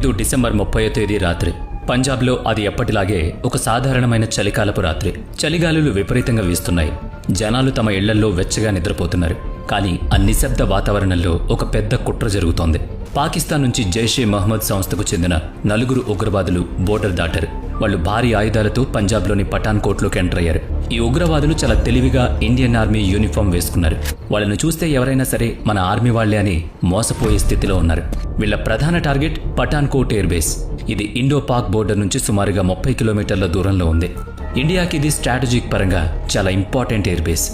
ఇది డిసెంబర్ 30వ తేదీ రాత్రి. పంజాబ్లో అది ఎప్పటిలాగే ఒక సాధారణమైన చలికాలపు రాత్రి. చలిగాలులు విపరీతంగా వీస్తున్నాయి. జనాలు తమ ఇళ్లల్లో వెచ్చగా నిద్రపోతున్నారు. కానీ ఆ నిశ్శబ్ద వాతావరణంలో ఒక పెద్ద కుట్ర జరుగుతోంది. పాకిస్తాన్ నుంచి జైషే మహ్మద్ సంస్థకు చెందిన 4 ఉగ్రవాదులు బోర్డర్ దాటారు. వాళ్ళు భారీ ఆయుధాలతో పంజాబ్లోని పఠాన్కోట్లోకి ఎంటర్ అయ్యారు. ఈ ఉగ్రవాదులు చాలా తెలివిగా ఇండియన్ ఆర్మీ యూనిఫామ్ వేసుకున్నారు. వాళ్ళను చూస్తే ఎవరైనా సరే మన ఆర్మీ వాళ్లే అని మోసపోయే స్థితిలో ఉన్నారు. వీళ్ల ప్రధాన టార్గెట్ పఠాన్కోట్ ఎయిర్ బేస్. ఇది ఇండో పాక్ బోర్డర్ నుంచి సుమారుగా 30 కిలోమీటర్ల దూరంలో ఉంది. ఇండియాకి ఇది స్ట్రాటజిక్ పరంగా చాలా ఇంపార్టెంట్ ఎయిర్ బేస్.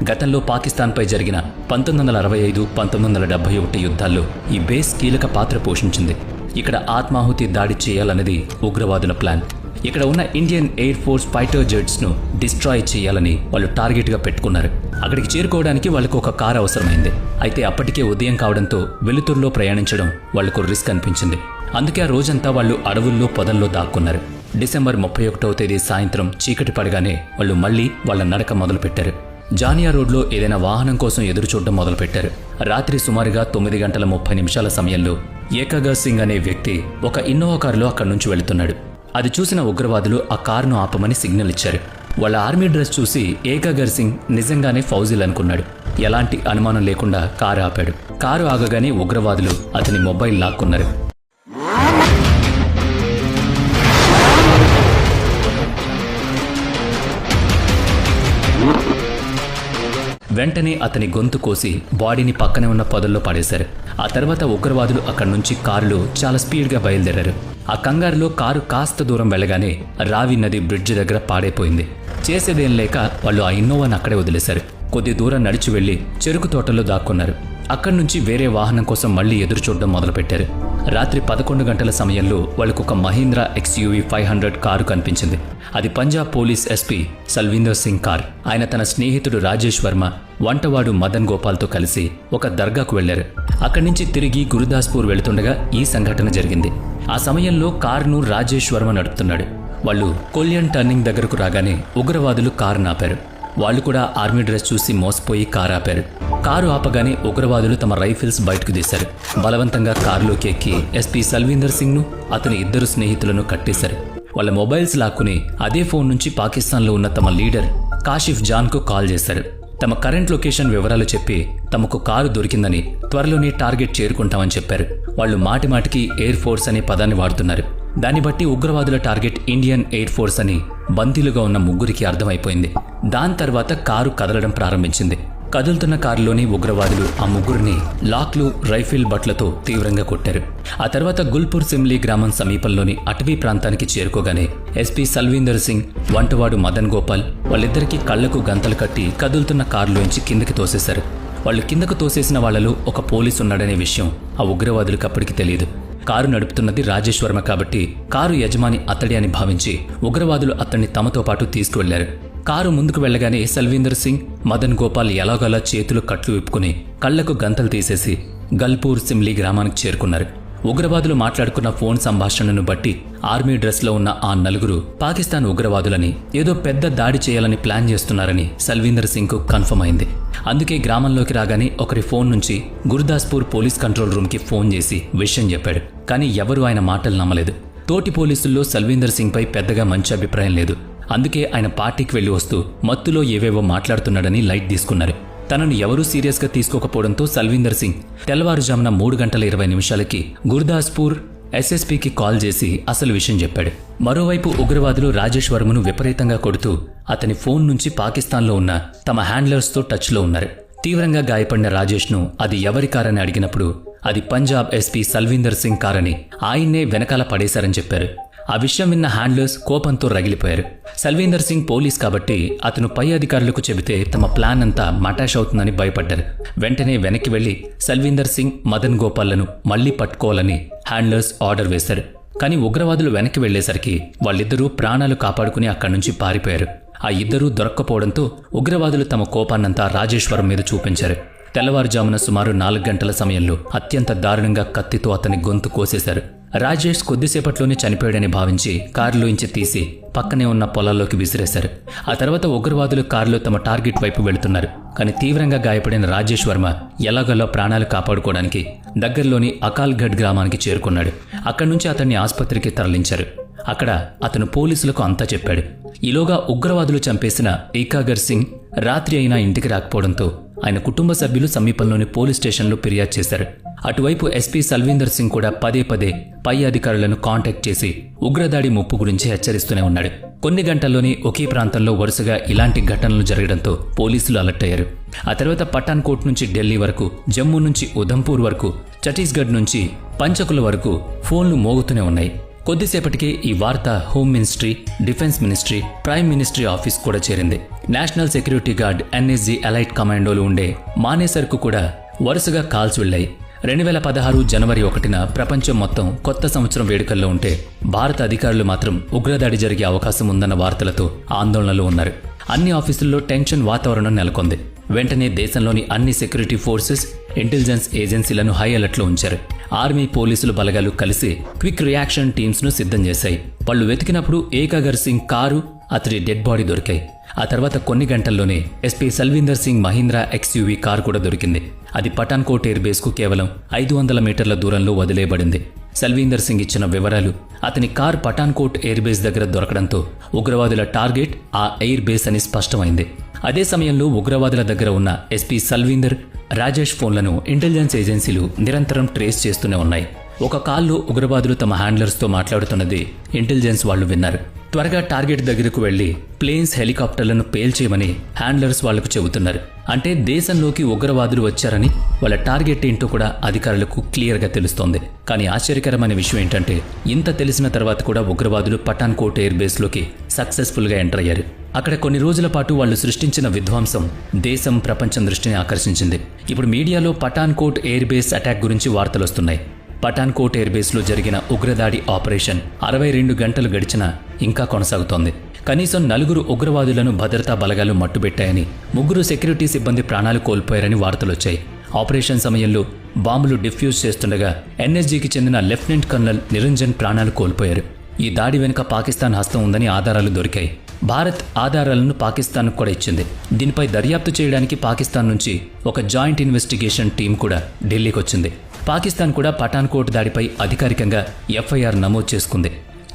గతంలో పాకిస్తాన్పై జరిగిన 1965, 1971 యుద్ధాల్లో ఈ బేస్ కీలక పాత్ర పోషించింది. ఇక్కడ ఆత్మాహుతి దాడి చేయాలన్నది ఉగ్రవాదుల ప్లాన్. ఇక్కడ ఉన్న ఇండియన్ ఎయిర్ ఫోర్స్ ఫైటర్ జెట్స్ను డిస్ట్రాయ్ చేయాలని వాళ్ళు టార్గెట్గా పెట్టుకున్నారు. అక్కడికి చేరుకోవడానికి వాళ్ళకు ఒక కారు అవసరమైంది. అయితే అప్పటికే ఉదయం కావడంతో వెలుతురులో ప్రయాణించడం వాళ్లకు రిస్క్ అనిపించింది. అందుకే ఆ రోజంతా వాళ్ళు అడవుల్లో పొదల్లో దాక్కున్నారు. డిసెంబర్ 31వ తేదీ సాయంత్రం చీకటి పడగానే వాళ్ళు మళ్లీ వాళ్ళ నడక మొదలుపెట్టారు. జానియా రోడ్లో ఏదైనా వాహనం కోసం ఎదురు చూడడం మొదలుపెట్టారు. రాత్రి సుమారుగా 9:30 సమయంలో ఏకాగర్ సింగ్ అనే వ్యక్తి ఒక ఇన్నోవా కారులో అక్కడి నుంచి వెళుతున్నాడు. అది చూసిన ఉగ్రవాదులు ఆ కారును ఆపమని సిగ్నల్ ఇచ్చారు. వాళ్ళ ఆర్మీ డ్రెస్ చూసి ఏకాగర్ సింగ్ నిజంగానే ఫౌజీల్ అనుకున్నాడు. ఎలాంటి అనుమానం లేకుండా కారు ఆపాడు. కారు ఆగగానే ఉగ్రవాదులు అతని మొబైల్ లాక్కున్నారు. వెంటనే అతని గొంతు కోసి బాడీని పక్కనే ఉన్న పొదల్లో పడేశారు. ఆ తర్వాత ఉగ్రవాదులు అక్కడి నుంచి కారులో చాలా స్పీడ్గా బయలుదేరారు. ఆ కంగారులో కారు కాస్త దూరం వెళ్ళగానే రావి నది బ్రిడ్జ్ దగ్గర పాడైపోయింది. చేసేదేం లేక వాళ్ళు ఆ ఇన్నోవాను అక్కడే వదిలేశారు. కొద్ది దూరం నడిచి వెళ్లి చెరుకు తోటల్లో దాక్కున్నారు. అక్కడి నుంచి వేరే వాహనం కోసం మళ్లీ ఎదురు చూడడం మొదలుపెట్టారు. రాత్రి 11 గంటల సమయంలో వాళ్ళకు ఒక మహీంద్రా XUV 500 కారు కనిపించింది. అది Punjab police SP Salwinder Singh car. ఆయన తన స్నేహితుడు రాజేష్ వర్మ, వంటవాడు మదన్ గోపాల్తో కలిసి ఒక దర్గాకు వెళ్లారు. అక్కడి నుంచి తిరిగి గురుదాస్పూర్ వెళుతుండగా ఈ సంఘటన జరిగింది. ఆ సమయంలో కారును రాజేష్ వర్మ నడుపుతున్నాడు. వాళ్ళు కొల్యన్ టర్నింగ్ దగ్గరకు రాగానే ఉగ్రవాదులు కారు నాపారు. వాళ్ళు కూడా ఆర్మీ డ్రెస్ చూసి మోసపోయి కారు ఆపారు. కారు ఆపగానే ఉగ్రవాదులు తమ రైఫిల్స్ బయటకు తీశారు. బలవంతంగా కారులోకి ఎక్కి ఎస్పీ సల్వీందర్ సింగ్ను, అతని 2 స్నేహితులను కట్టేశారు. వాళ్ళ మొబైల్స్ లాక్కుని అదే ఫోన్ నుంచి పాకిస్తాన్లో ఉన్న తమ లీడర్ కాషిఫ్ జాన్కు కాల్ చేశారు. తమ కరెంట్ లొకేషన్ వివరాలు చెప్పి తమకు కారు దొరికిందని, త్వరలోనే టార్గెట్ చేరుకుంటామని చెప్పారు. వాళ్ళు మాటిమాటికి ఎయిర్ ఫోర్స్ అనే పదాన్ని వాడుతున్నారు. దాన్ని బట్టి ఉగ్రవాదుల టార్గెట్ ఇండియన్ ఎయిర్ ఫోర్స్ అని బందీలుగా ఉన్న ముగ్గురికి అర్థమైపోయింది. దాని తర్వాత కారు కదలడం ప్రారంభించింది. కదులుతున్న కారులోని ఉగ్రవాదులు ఆ ముగ్గురిని లాక్లు, రైఫిల్ బట్లతో తీవ్రంగా కొట్టారు. ఆ తర్వాత గుల్పూర్ సిమ్లీ గ్రామం సమీపంలోని అటవీ ప్రాంతానికి చేరుకోగానే ఎస్పీ సల్వీందర్ సింగ్, వంటవాడు మదన్ గోపాల్ వాళ్ళిద్దరికీ కళ్లకు గంతలు కట్టి కదులుతున్న కారులోంచి కిందకి తోసేశారు. వాళ్ళు కిందకు తోసేసిన వాళ్లలో ఒక పోలీసు ఉన్నాడనే విషయం ఆ ఉగ్రవాదులకు అప్పటికి తెలియదు. కారు నడుపుతున్నది రాజేష్ వర్మ కాబట్టి కారు యజమాని అతడి అని భావించి ఉగ్రవాదులు అతన్ని తమతో పాటు తీసుకువెళ్లారు. కారు ముందుకు వెళ్లగానే సల్వీందర్ సింగ్, మదన్ గోపాల్ ఎలాగోలా చేతులు కట్లు విప్పుకుని కళ్లకు గంతలు తీసేసి గల్పూర్ సిమ్లీ గ్రామానికి చేరుకున్నారు. ఉగ్రవాదులు మాట్లాడుకున్న ఫోన్ సంభాషణను బట్టి ఆర్మీ డ్రెస్లో ఉన్న ఆ 4 పాకిస్తాన్ ఉగ్రవాదులని, ఏదో పెద్ద దాడి చేయాలని ప్లాన్ చేస్తున్నారని సల్వీందర్ సింగ్కు కన్ఫర్మ్ అయింది. అందుకే గ్రామంలోకి రాగానే ఒకరి ఫోన్ నుంచి గురుదాస్పూర్ పోలీస్ కంట్రోల్ రూమ్కి ఫోన్ చేసి విషయం చెప్పాడు. కానీ ఎవరూ ఆయన మాటలు నమ్మలేదు. తోటి పోలీసుల్లో సల్వీందర్ సింగ్పై పెద్దగా మంచి అభిప్రాయం లేదు. అందుకే ఆయన పార్టీకి వెళ్లి వస్తూ మత్తులో ఏవేవో మాట్లాడుతున్నాడని లైట్ తీసుకున్నారు. తనను ఎవరూ సీరియస్గా తీసుకోకపోవడంతో సల్వీందర్ సింగ్ తెల్లవారుజామున 3:20 గురుదాస్పూర్ SSPకి కాల్ చేసి అసలు విషయం చెప్పాడు. మరోవైపు ఉగ్రవాదులు రాజేష్ వర్మను విపరీతంగా కొడుతూ అతని ఫోన్ నుంచి పాకిస్తాన్లో ఉన్న తమ హ్యాండ్లర్స్తో టచ్లో ఉన్నారు. తీవ్రంగా గాయపడిన రాజేష్ను అది ఎవరి కారని అడిగినప్పుడు అది పంజాబ్ ఎస్పీ సల్వీందర్ సింగ్ కారని, ఆయన్నే వెనకాల పడేశారని చెప్పారు. ఆ విషయం విన్న హ్యాండ్లర్స్ కోపంతో రగిలిపోయారు. సల్వీందర్ సింగ్ పోలీస్ కాబట్టి అతను పై అధికారులకు చెబితే తమ ప్లాన్ అంతా మటాష్ అవుతుందని భయపడ్డారు. వెంటనే వెనక్కి వెళ్లి సల్వీందర్ సింగ్, మదన్ గోపాల్లను మళ్లీ పట్టుకోవాలని హ్యాండ్లర్స్ ఆర్డర్ వేశారు. కానీ ఉగ్రవాదులు వెనక్కి వెళ్లేసరికి వాళ్ళిద్దరూ ప్రాణాలు కాపాడుకుని అక్కడి నుంచి పారిపోయారు. ఆ ఇద్దరూ దొరక్కపోవడంతో ఉగ్రవాదులు తమ కోపాన్నంతా రాజేశ్వరం మీద చూపించారు. తెల్లవారుజామున సుమారు 4 గంటల సమయంలో అత్యంత దారుణంగా కత్తితో అతని గొంతు కోసేశారు. రాజేష్ కొద్దిసేపట్లోనే చనిపోయాడని భావించి కారులోంచి తీసి పక్కనే ఉన్న పొలాల్లోకి విసిరేశారు. ఆ తర్వాత ఉగ్రవాదులు కారులో తమ టార్గెట్ వైపు వెళుతున్నారు. కానీ తీవ్రంగా గాయపడిన రాజేష్ వర్మ ఎలాగోలా ప్రాణాలు కాపాడుకోవడానికి దగ్గరలోని అకాల్గఢ్ గ్రామానికి చేరుకున్నాడు. అక్కడి నుంచి అతన్ని ఆసుపత్రికి తరలించారు. అక్కడ అతను పోలీసులకు అంతా చెప్పాడు. ఈలోగా ఉగ్రవాదులు చంపేసిన ఏకాగర్ సింగ్ రాత్రి అయినా ఇంటికి రాకపోవడంతో ఆయన కుటుంబ సభ్యులు సమీపంలోని పోలీస్ స్టేషన్లో ఫిర్యాదు చేశారు. అటువైపు ఎస్పీ సల్వీందర్ సింగ్ కూడా పదే పై అధికారులను కాంటాక్ట్ చేసి ఉగ్రదాడి ముప్పు గురించి హెచ్చరిస్తూనే ఉన్నాడు. కొన్ని గంటల్లోనే ఒకే ప్రాంతంలో వరుసగా ఇలాంటి ఘటనలు జరగడంతో పోలీసులు అలర్ట్ అయ్యారు. ఆ తర్వాత పఠాన్కోట్ నుంచి ఢిల్లీ వరకు, జమ్మూ నుంచి ఉధంపూర్ వరకు, ఛత్తీస్గఢ్ నుంచి పంచకుల వరకు ఫోన్లు మోగుతూనే ఉన్నాయి. కొద్దిసేపటికే ఈ వార్త home ministry, defence ministry, prime ministry office కూడా చేరింది. National security guard, NSG elite కమాండోలు ఉండే మానేసర్కు కూడా వరుసగా కాల్స్ వెళ్లాయి. 2016 జనవరి 1న ప్రపంచం మొత్తం కొత్త సంవత్సరం వేడుకల్లో ఉంటే భారత అధికారులు మాత్రం ఉగ్రదాడి జరిగే అవకాశం ఉందన్న వార్తలతో ఆందోళనలో ఉన్నారు. అన్ని ఆఫీసుల్లో టెన్షన్ వాతావరణం నెలకొంది. వెంటనే దేశంలోని అన్ని సెక్యూరిటీ ఫోర్సెస్, ఇంటెలిజెన్స్ ఏజెన్సీలను హై అలర్ట్లో ఉంచారు. ఆర్మీ, పోలీసులు బలగాలు కలిసి క్విక్ రియాక్షన్ టీమ్స్ను సిద్ధం చేశాయి. వాళ్ళు వెతికినప్పుడు ఏకాగర్ సింగ్ కారు, అతడి డెడ్ బాడీ దొరికాయి. ఆ తర్వాత కొన్ని గంటల్లోనే SP Salwinder Singh Mahindra XUV car కూడా దొరికింది. అది పఠాన్కోట్ ఎయిర్ బేస్కు కేవలం 500 మీటర్ల దూరంలో వదిలేయబడింది. సల్వీందర్ సింగ్ ఇచ్చిన వివరాలు, అతని కార్ పఠాన్కోట్ ఎయిర్ బేస్ దగ్గర దొరకడంతో ఉగ్రవాదుల టార్గెట్ ఆ ఎయిర్ బేస్ అని స్పష్టమైంది. అదే సమయంలో ఉగ్రవాదుల దగ్గర ఉన్న ఎస్పీ సల్వీందర్, రాజేష్ ఫోన్లను ఇంటెలిజెన్స్ ఏజెన్సీలు నిరంతరం ట్రేస్ చేస్తూనే ఉన్నాయి. ఒక కాల్లో ఉగ్రవాదులు తమ హ్యాండ్లర్స్తో మాట్లాడుతున్నది ఇంటెలిజెన్స్ వాళ్లు విన్నారు. త్వరగా టార్గెట్ దగ్గరకు వెళ్లి ప్లేన్స్, హెలికాప్టర్లను పేల్చేయమని హ్యాండ్లర్స్ వాళ్లకు చెబుతున్నారు. అంటే దేశంలోకి ఉగ్రవాదులు వచ్చారని, వాళ్ళ టార్గెట్ ఏంటో కూడా అధికారులకు క్లియర్గా తెలుస్తోంది. కానీ ఆశ్చర్యకరమైన విషయం ఏంటంటే ఇంత తెలిసిన తర్వాత కూడా ఉగ్రవాదులు పఠాన్కోట్ ఎయిర్ బేస్లోకి సక్సెస్ఫుల్గా ఎంటర్ అయ్యారు. అక్కడ కొన్ని రోజుల పాటు వాళ్ళు సృష్టించిన విధ్వంసం దేశం, ప్రపంచం దృష్టిని ఆకర్షించింది. ఇప్పుడు మీడియాలో పఠాన్కోట్ ఎయిర్ బేస్ అటాక్ గురించి వార్తలు వస్తున్నాయి. పఠాన్కోట్ ఎయిర్ బేస్లో జరిగిన ఉగ్రదాడి ఆపరేషన్ 62 గంటలు గడిచినా ఇంకా కొనసాగుతోంది. కనీసం 4 ఉగ్రవాదులను భద్రతా బలగాలు మట్టుబెట్టాయని, 3 సెక్యూరిటీ సిబ్బంది ప్రాణాలు కోల్పోయారని వార్తలొచ్చాయి. ఆపరేషన్ సమయంలో బాంబులు డిఫ్యూజ్ చేస్తుండగా ఎన్ఎస్జీకి చెందిన లెఫ్టినెంట్ కర్నల్ నిరంజన్ ప్రాణాలు కోల్పోయారు. ఈ దాడి వెనుక పాకిస్తాన్ హస్తం ఉందని ఆధారాలు దొరికాయి. భారత్ ఆధారాలను పాకిస్తాన్కు కూడా ఇచ్చింది. దీనిపై దర్యాప్తు చేయడానికి పాకిస్తాన్ నుంచి ఒక జాయింట్ ఇన్వెస్టిగేషన్ టీం కూడా ఢిల్లీకి వచ్చింది. పాకిస్తాన్ కూడా పఠాన్కోట్ దాడిపై అధికారికంగా FIR నమోదు చేసుకుంది.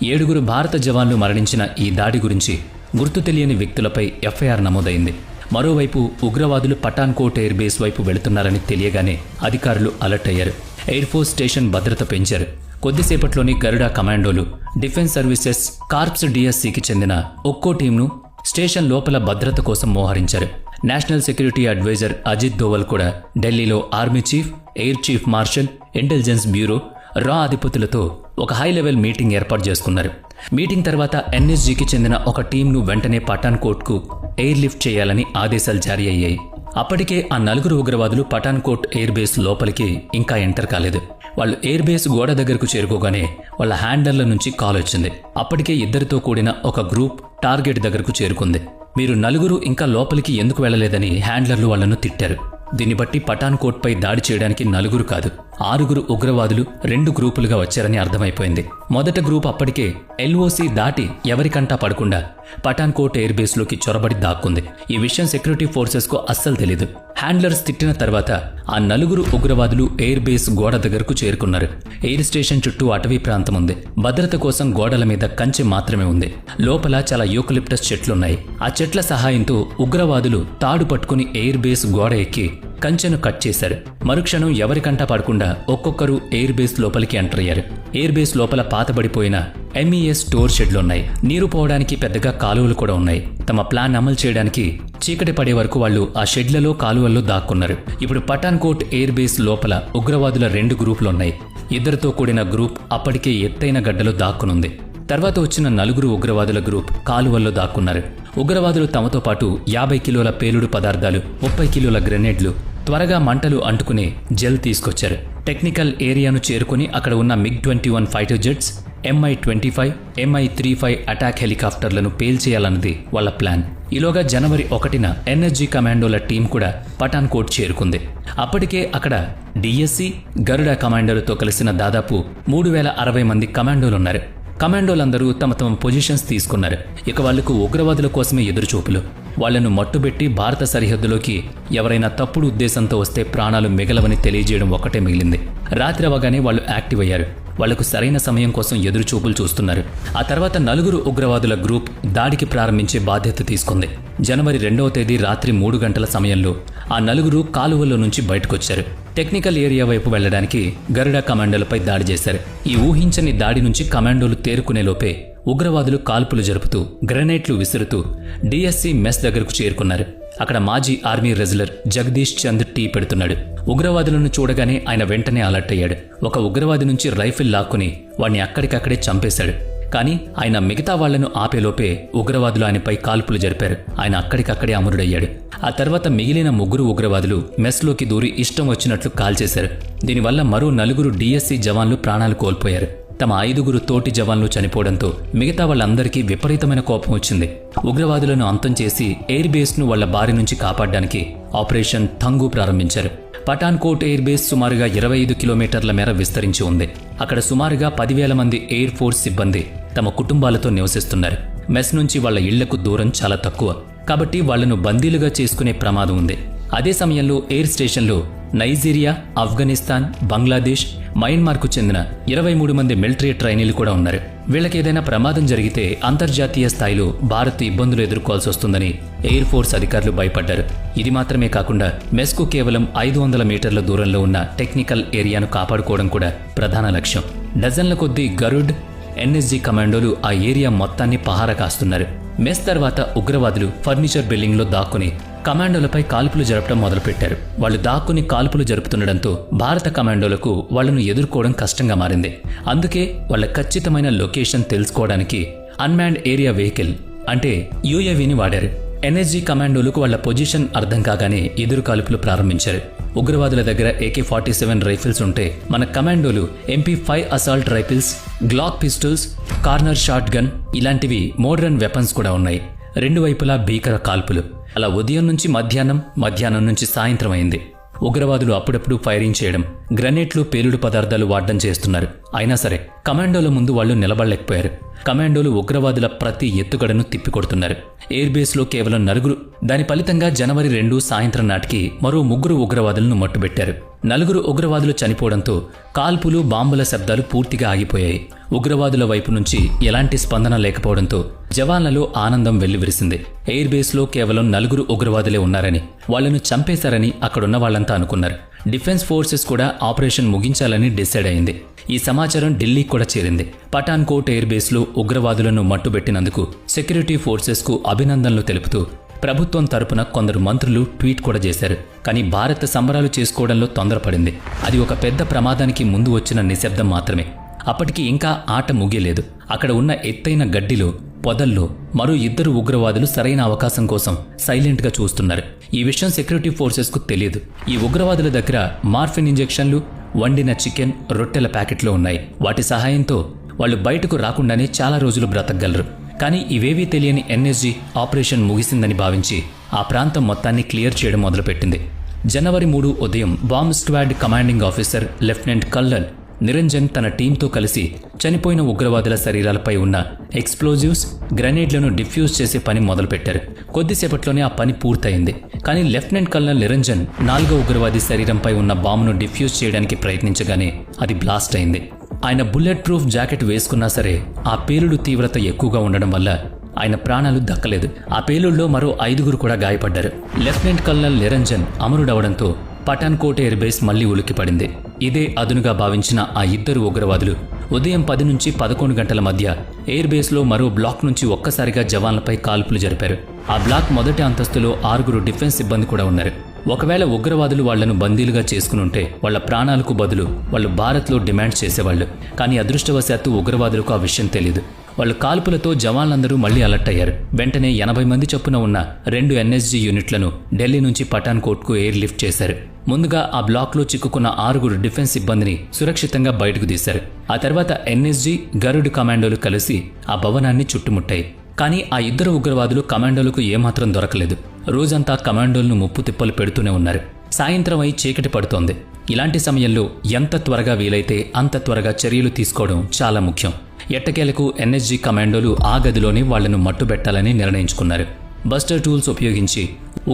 7 భారత జవాన్లు మరణించిన ఈ దాడి గురించి గుర్తు తెలియని వ్యక్తులపై FIR నమోదైంది. మరోవైపు ఉగ్రవాదులు పఠాన్కోట్ ఎయిర్ బేస్ వైపు వెళుతున్నారని తెలియగానే అధికారులు అలర్ట్ అయ్యారు. ఎయిర్ ఫోర్స్ స్టేషన్ భద్రత పెంచారు. కొద్దిసేపట్లోని గరుడా కమాండోలు, డిఫెన్స్ సర్వీసెస్, కార్ప్స్ DSCకి చెందిన ఒక్కో టీంను స్టేషన్ లోపల భద్రత కోసం మోహరించారు. National security adviser Ajit Doval కూడా ఢిల్లీలో army chief, air chief marshal, intelligence bureau, రా అధిపతులతో ఒక హై లెవెల్ మీటింగ్ ఏర్పాటు చేసుకున్నారు. మీటింగ్ తర్వాత ఎన్ఎస్జీకి చెందిన ఒక టీంను వెంటనే పఠాన్కోట్కు ఎయిర్ లిఫ్ట్ చేయాలని ఆదేశాలు జారీ అయ్యాయి. అప్పటికే ఆ 4 ఉగ్రవాదులు పఠాన్కోట్ ఎయిర్ బేస్ లోపలికి ఇంకా ఎంటర్ కాలేదు. వాళ్ళు ఎయిర్ బేస్ గోడ దగ్గరకు చేరుకోగానే వాళ్ళ హ్యాండర్ల నుంచి కాల్ వచ్చింది. అప్పటికే 2తో కూడిన ఒక గ్రూప్ టార్గెట్ దగ్గరకు చేరుకుంది. మీరు 4 ఇంకా లోపలికి ఎందుకు వెళ్లలేదని హ్యాండ్లర్లు వాళ్లను తిట్టారు. దీన్ని బట్టి పఠాన్కోట్పై దాడి చేయడానికి 4 కాదు 6 ఉగ్రవాదులు 2 గ్రూపులుగా వచ్చారని అర్థమైపోయింది. మొదట గ్రూప్ అప్పటికే LOC దాటి ఎవరికంటా పడకుండా పఠాన్కోట్ ఎయిర్ బేస్లోకి చొరబడి దాక్కుంది. ఈ విషయం సెక్యూరిటీ ఫోర్సెస్కు అస్సలు తెలీదు. హ్యాండ్లర్స్ తిట్టిన తర్వాత ఆ 4 ఉగ్రవాదులు ఎయిర్ బేస్ గోడ దగ్గరకు చేరుకున్నారు. ఎయిర్ స్టేషన్ చుట్టూ అటవీ ప్రాంతం ఉంది. భద్రత కోసం గోడల మీద కంచె మాత్రమే ఉంది. లోపల చాలా యూకలిప్టస్ చెట్లున్నాయి. ఆ చెట్ల సహాయంతో ఉగ్రవాదులు తాడు పట్టుకుని ఎయిర్ బేస్ గోడ ఎక్కి కంచెను కట్ చేశారు. మరుక్షణం ఎవరికంటా పడకుండా ఒక్కొక్కరు ఎయిర్ బేస్ లోపలికి ఎంటర్ అయ్యారు. ఎయిర్ బేస్ లోపల పాతబడిపోయిన MES స్టోర్ షెడ్లున్నాయి. నీరు పోవడానికి పెద్దగా కాలువలు కూడా ఉన్నాయి. తమ ప్లాన్ అమలు చేయడానికి చీకటి పడే వరకు వాళ్ళు ఆ షెడ్లలో, కాలువల్లో దాక్కున్నారు. ఇప్పుడు పఠాన్కోట్ ఎయిర్ బేస్ లోపల ఉగ్రవాదుల 2 గ్రూపులున్నాయి. 2తో కూడిన గ్రూప్ అప్పటికే ఎత్తైన గడ్డలో దాక్కునుంది. తర్వాత వచ్చిన 4 ఉగ్రవాదుల గ్రూప్ కాలువల్లో దాక్కున్నారు. ఉగ్రవాదులు తమతో పాటు 50 కిలోల పేలుడు పదార్థాలు, 30 కిలోల గ్రెనేడ్లు, త్వరగా మంటలు అంటుకునే జెల్ తీసుకొచ్చారు. టెక్నికల్ ఏరియాను చేరుకుని అక్కడ ఉన్న MiG-21 fighter jets, Mi-25, Mi-35 attack హెలికాప్టర్లను పేల్చేయాలన్నది వాళ్ళ ప్లాన్. ఈలోగా జనవరి 1న ఎన్ఎస్జీ కమాండోల టీం కూడా పఠాన్కోట్ చేరుకుంది. అప్పటికే అక్కడ DSC, గరుడా కమాండోలతో కలిసిన దాదాపు 3060 మంది కమాండోలున్నారు. కమాండోలందరూ తమ పొజిషన్స్ తీసుకున్నారు. ఇక వాళ్లకు ఉగ్రవాదుల కోసమే ఎదురుచూపులు. వాళ్లను మట్టుబెట్టి భారత సరిహద్దులోకి ఎవరైనా తప్పుడు ఉద్దేశంతో వస్తే ప్రాణాలు మిగలవని తెలియజేయడం ఒక్కటే మిగిలింది. రాత్రి అవగానే వాళ్ళు యాక్టివ్ అయ్యారు. వాళ్లకు సరైన సమయం కోసం ఎదురుచూపులు చూస్తున్నారు. ఆ తర్వాత 4 ఉగ్రవాదుల గ్రూప్ దాడికి ప్రారంభించే బాధ్యత తీసుకుంది. జనవరి 2వ తేదీ రాత్రి 3 గంటల సమయంలో ఆ 4 కాలువలో నుంచి బయటకొచ్చారు. టెక్నికల్ ఏరియా వైపు వెళ్లడానికి గరుడ కమాండోలపై దాడి చేశారు. ఈ ఊహించని దాడి నుంచి కమాండోలు తేరుకునే లోపే ఉగ్రవాదులు కాల్పులు జరుపుతూ గ్రెనేడ్లు విసురుతూ డిఎస్సి మెస్ దగ్గరకు చేరుకున్నారు. అక్కడ మాజీ army wrestler Jagdish Chand tea పెడుతున్నాడు. ఉగ్రవాదులను చూడగానే ఆయన వెంటనే అలర్ట్ అయ్యాడు. ఒక ఉగ్రవాది నుంచి రైఫిల్ లాక్కుని వాణ్ణి అక్కడికక్కడే చంపేశాడు. కానీ ఆయన మిగతా వాళ్లను ఆపేలోపే ఉగ్రవాదులు ఆయనపై కాల్పులు జరిపారు. ఆయన అక్కడికక్కడే అమరుడయ్యాడు. ఆ తర్వాత మిగిలిన 3 ఉగ్రవాదులు మెస్లోకి దూరి ఇష్టం వచ్చినట్లు కాల్చేశారు. దీనివల్ల మరో 4 డిఎస్సి జవాన్లు ప్రాణాలు కోల్పోయారు. తమ 5 తోటి జవాన్లు చనిపోవడంతో మిగతా వాళ్ళందరికీ విపరీతమైన కోపం వచ్చింది. ఉగ్రవాదులను అంతం చేసి ఎయిర్ బేస్ను వాళ్ల బారి నుంచి కాపాడడానికి ఆపరేషన్ థంగు ప్రారంభించారు. పఠాన్కోట్ ఎయిర్ బేస్ సుమారుగా 25 కిలోమీటర్ల మేర విస్తరించి ఉంది. అక్కడ సుమారుగా 10,000 మంది ఎయిర్ ఫోర్స్ సిబ్బంది తమ కుటుంబాలతో నివసిస్తున్నారు. మెస్ నుంచి వాళ్ల ఇళ్లకు దూరం చాలా తక్కువ, కాబట్టి వాళ్లను బందీలుగా చేసుకునే ప్రమాదం ఉంది. అదే సమయంలో ఎయిర్ స్టేషన్లో నైజీరియా, ఆఫ్ఘనిస్తాన్, బంగ్లాదేశ్, మయన్మార్కు చెందిన 23 మంది మిలిటరీ ట్రైనీలు కూడా ఉన్నారు. వీళ్లకేదైనా ప్రమాదం జరిగితే అంతర్జాతీయ స్థాయిలో భారత్ ఇబ్బందులు ఎదుర్కోవాల్సి వస్తుందని ఎయిర్ ఫోర్స్ అధికారులు భయపడ్డారు. ఇది మాత్రమే కాకుండా మెస్కు కేవలం 500 మీటర్ల దూరంలో ఉన్న టెక్నికల్ ఏరియాను కాపాడుకోవడం కూడా ప్రధాన లక్ష్యం. డజన్ల కొద్దీ గరుడ్, ఎన్ఎస్జీ కమాండోలు ఆ ఏరియా మొత్తాన్ని పహారా కాస్తున్నారు. మెస్ తర్వాత ఉగ్రవాదులు ఫర్నిచర్ బిల్డింగ్లో దాక్కుని కమాండోలపై కాల్పులు జరపడం మొదలుపెట్టారు. వాళ్లు దాక్కుని కాల్పులు జరుపుతుండడంతో భారత కమాండోలకు వాళ్లను ఎదుర్కోవడం కష్టంగా మారింది. అందుకే వాళ్ల ఖచ్చితమైన లొకేషన్ తెలుసుకోవడానికి అన్మాన్డ్ ఏరియా వెహికల్ అంటే యూఏవీని వాడారు. ఎన్ఎస్జీ కమాండోలకు వాళ్ల పొజిషన్ అర్థం కాగానే ఎదురు కాల్పులు ప్రారంభించారు. ఉగ్రవాదుల దగ్గర AK-47 రైఫిల్స్ ఉంటే మన కమాండోలు MP5 assault rifles, Glock pistols, corner shot gun ఇలాంటివి మోడర్న్ వెపన్స్ కూడా ఉన్నాయి. 2 వైపులా భీకర కాల్పులు. అలా ఉదయం నుంచి మధ్యాహ్నం నుంచి సాయంత్రం అయింది. ఉగ్రవాదులు అప్పుడప్పుడు ఫైరింగ్ చేయడం, గ్రెనేడ్లు, పేలుడు పదార్థాలు వాడడం చేస్తున్నారు. అయినా సరే కమాండోల ముందు వాళ్లు నిలబడలేకపోయారు. కమాండోలు ఉగ్రవాదుల ప్రతి ఎత్తుగడను తిప్పికొడుతున్నారు. ఎయిర్ బేస్లో కేవలం 4. దాని ఫలితంగా జనవరి 2 సాయంత్రం నాటికి మరో 3 ఉగ్రవాదులను మట్టుబెట్టారు. 4 ఉగ్రవాదులు చనిపోవడంతో కాల్పులు, బాంబుల శబ్దాలు పూర్తిగా ఆగిపోయాయి. ఉగ్రవాదుల వైపు నుంచి ఎలాంటి స్పందన లేకపోవడంతో జవాన్లలో ఆనందం వెల్లివిరిసింది. ఎయిర్ బేస్లో కేవలం 4 ఉగ్రవాదులే ఉన్నారని, వాళ్లను చంపేశారని అక్కడున్న వాళ్లంతా అనుకున్నారు. డిఫెన్స్ ఫోర్సెస్ కూడా ఆపరేషన్ ముగించాలని డిసైడ్ అయింది. ఈ సమాచారం ఢిల్లీకి కూడా చేరింది. పఠాన్కోట్ ఎయిర్ బేస్లో ఉగ్రవాదులను మట్టుబెట్టినందుకు సెక్యూరిటీ ఫోర్సెస్కు అభినందనలు తెలుపుతూ ప్రభుత్వం తరపున కొందరు మంత్రులు ట్వీట్ కూడా చేశారు. కానీ భారత్ సంబరాలు చేసుకోవడంలో తొందరపడింది. అది ఒక పెద్ద ప్రమాదానికి ముందు వచ్చిన నిశ్శబ్దం మాత్రమే. అప్పటికి ఇంకా ఆట ముగియలేదు. అక్కడ ఉన్న ఎత్తైన గడ్డిలో, పొదల్లో మరో 2 ఉగ్రవాదులు సరైన అవకాశం కోసం సైలెంట్గా చూస్తున్నారు. ఈ విషయం సెక్యూరిటీ ఫోర్సెస్కు తెలియదు. ఈ ఉగ్రవాదుల దగ్గర మార్ఫిన్ ఇంజెక్షన్లు, వండిన చికెన్, రొట్టెల ప్యాకెట్లు ఉన్నాయి. వాటి సహాయంతో వాళ్ళు బయటకు రాకుండానే చాలా రోజులు బ్రతకగలరు. కానీ ఇవేవీ తెలియని ఎన్ఎస్జీ ఆపరేషన్ ముగిసిందని భావించి ఆ ప్రాంతం మొత్తాన్ని క్లియర్ చేయడం మొదలుపెట్టింది. జనవరి 3 ఉదయం bomb squad commanding officer lieutenant colonel Niranjan తన టీంతో కలిసి చనిపోయిన ఉగ్రవాదుల శరీరాలపై ఉన్న ఎక్స్ప్లోజివ్స్, గ్రెనేడ్లను డిఫ్యూజ్ చేసే పని మొదలుపెట్టారు. కొద్దిసేపట్లోనే ఆ పని పూర్తయింది. కానీ లెఫ్టినెంట్ కల్నల్ నిరంజన్ 4వ ఉగ్రవాది శరీరంపై ఉన్న బాంబును డిఫ్యూజ్ చేయడానికి ప్రయత్నించగానే అది బ్లాస్ట్ అయింది. ఆయన బుల్లెట్ ప్రూఫ్ జాకెట్ వేసుకున్నా సరే ఆ పేలుడు తీవ్రత ఎక్కువగా ఉండడం వల్ల ఆయన ప్రాణాలు దక్కలేదు. ఆ పేలుడులో మరో 5 కూడా గాయపడ్డారు. లెఫ్టినెంట్ కల్నల్ నిరంజన్ అమరుడవడంతో పఠాన్కోట్ ఎయిర్ బేస్ మళ్లీ ఉలిక్కిపడింది. ఇదే అదునుగా భావించిన ఆ 2 ఉగ్రవాదులు ఉదయం 10 నుంచి 11 గంటల మధ్య ఎయిర్ బేస్లో మరో బ్లాక్ నుంచి ఒక్కసారిగా జవాన్లపై కాల్పులు జరిపారు. ఆ బ్లాక్ మొదటి అంతస్తులో 6 డిఫెన్స్ సిబ్బంది కూడా ఉన్నారు. ఒకవేళ ఉగ్రవాదులు వాళ్లను బందీలుగా చేసుకునుంటే వాళ్ల ప్రాణాలకు బదులు వాళ్ళు భారత్లో డిమాండ్ చేసేవాళ్లు. కానీ అదృష్టవశాత్తు ఉగ్రవాదులకు ఆ విషయం తెలియదు. వాళ్ళు కాల్పులతో జవాన్లందరూ మళ్లీ అలర్ట్ అయ్యారు. వెంటనే 80 మంది చొప్పున ఉన్న 2 ఎన్ఎస్జీ యూనిట్లను ఢిల్లీ నుంచి పఠాన్కోట్కు ఎయిర్ లిఫ్ట్ చేశారు. ముందుగా ఆ బ్లాక్లో చిక్కుకున్న 6 డిఫెన్స్ సిబ్బందిని సురక్షితంగా బయటకు తీశారు. ఆ తర్వాత ఎన్ఎస్జీ, గరుడ్ కమాండోలు కలిసి ఆ భవనాన్ని చుట్టుముట్టాయి. కానీ ఆ 2 ఉగ్రవాదులు కమాండోలకు ఏమాత్రం దొరకలేదు. రోజంతా కమాండోలను ముప్పు తిప్పలు పెడుతూనే ఉన్నారు. సాయంత్రం అయి చీకటి పడుతోంది. ఇలాంటి సమయంలో ఎంత త్వరగా వీలైతే అంత త్వరగా చర్యలు తీసుకోవడం చాలా ముఖ్యం. ఎట్టకేలకు ఎన్ఎస్జీ కమాండోలు ఆ గదిలోనే వాళ్లను మట్టుబెట్టాలని నిర్ణయించుకున్నారు. బస్టర్ టూల్స్ ఉపయోగించి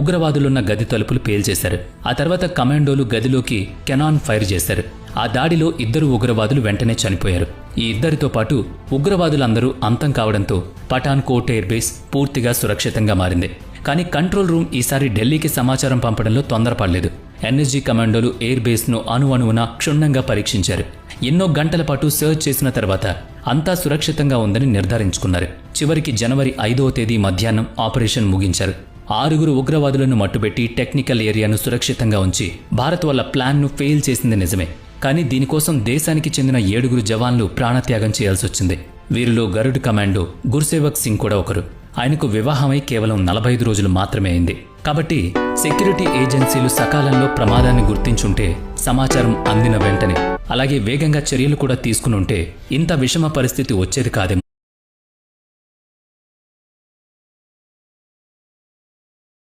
ఉగ్రవాదులున్న గది తలుపులు పేల్చేశారు. ఆ తర్వాత కమాండోలు గదిలోకి కెనాన్ ఫైర్ చేశారు. ఆ దాడిలో 2 ఉగ్రవాదులు వెంటనే చనిపోయారు. ఈ ఇద్దరితో పాటు ఉగ్రవాదులందరూ అంతం కావడంతో పఠాన్ కోట్ ఎయిర్ బేస్ పూర్తిగా సురక్షితంగా మారింది. కానీ కంట్రోల్ రూమ్ ఈసారి ఢిల్లీకి సమాచారం పంపడంలో తొందరపడలేదు. ఎన్ఎస్జీ కమాండోలు ఎయిర్ బేస్ను అణువణువున క్షుణ్ణంగా పరీక్షించారు. ఎన్నో గంటల పాటు సర్చ్ చేసిన తర్వాత అంతా సురక్షితంగా ఉందని నిర్ధారించుకున్నారు. చివరికి జనవరి 5వ తేదీ మధ్యాహ్నం ఆపరేషన్ ముగించారు. 6 ఉగ్రవాదులను మట్టుబెట్టి టెక్నికల్ ఏరియాను సురక్షితంగా ఉంచి భారత్ వల్ల ప్లాన్ను ఫెయిల్ చేసింది నిజమే. కానీ దీనికోసం దేశానికి చెందిన 7 జవాన్లు ప్రాణత్యాగం చేయాల్సొచ్చింది. వీరిలో గరుడ్ కమాండో గుర్సేవక్ సింగ్ కూడా ఒకరు. ఆయనకు వివాహమై కేవలం 45 రోజులు మాత్రమే అయింది. కాబట్టి సెక్యూరిటీ ఏజెన్సీలు సకాలంలో ప్రమాదాన్ని గుర్తించుంటే, సమాచారం అందిన వెంటనే అలాగే వేగంగా చర్యలు కూడా తీసుకునుంటే ఇంత విషమ పరిస్థితి వచ్చేది కాదేమో.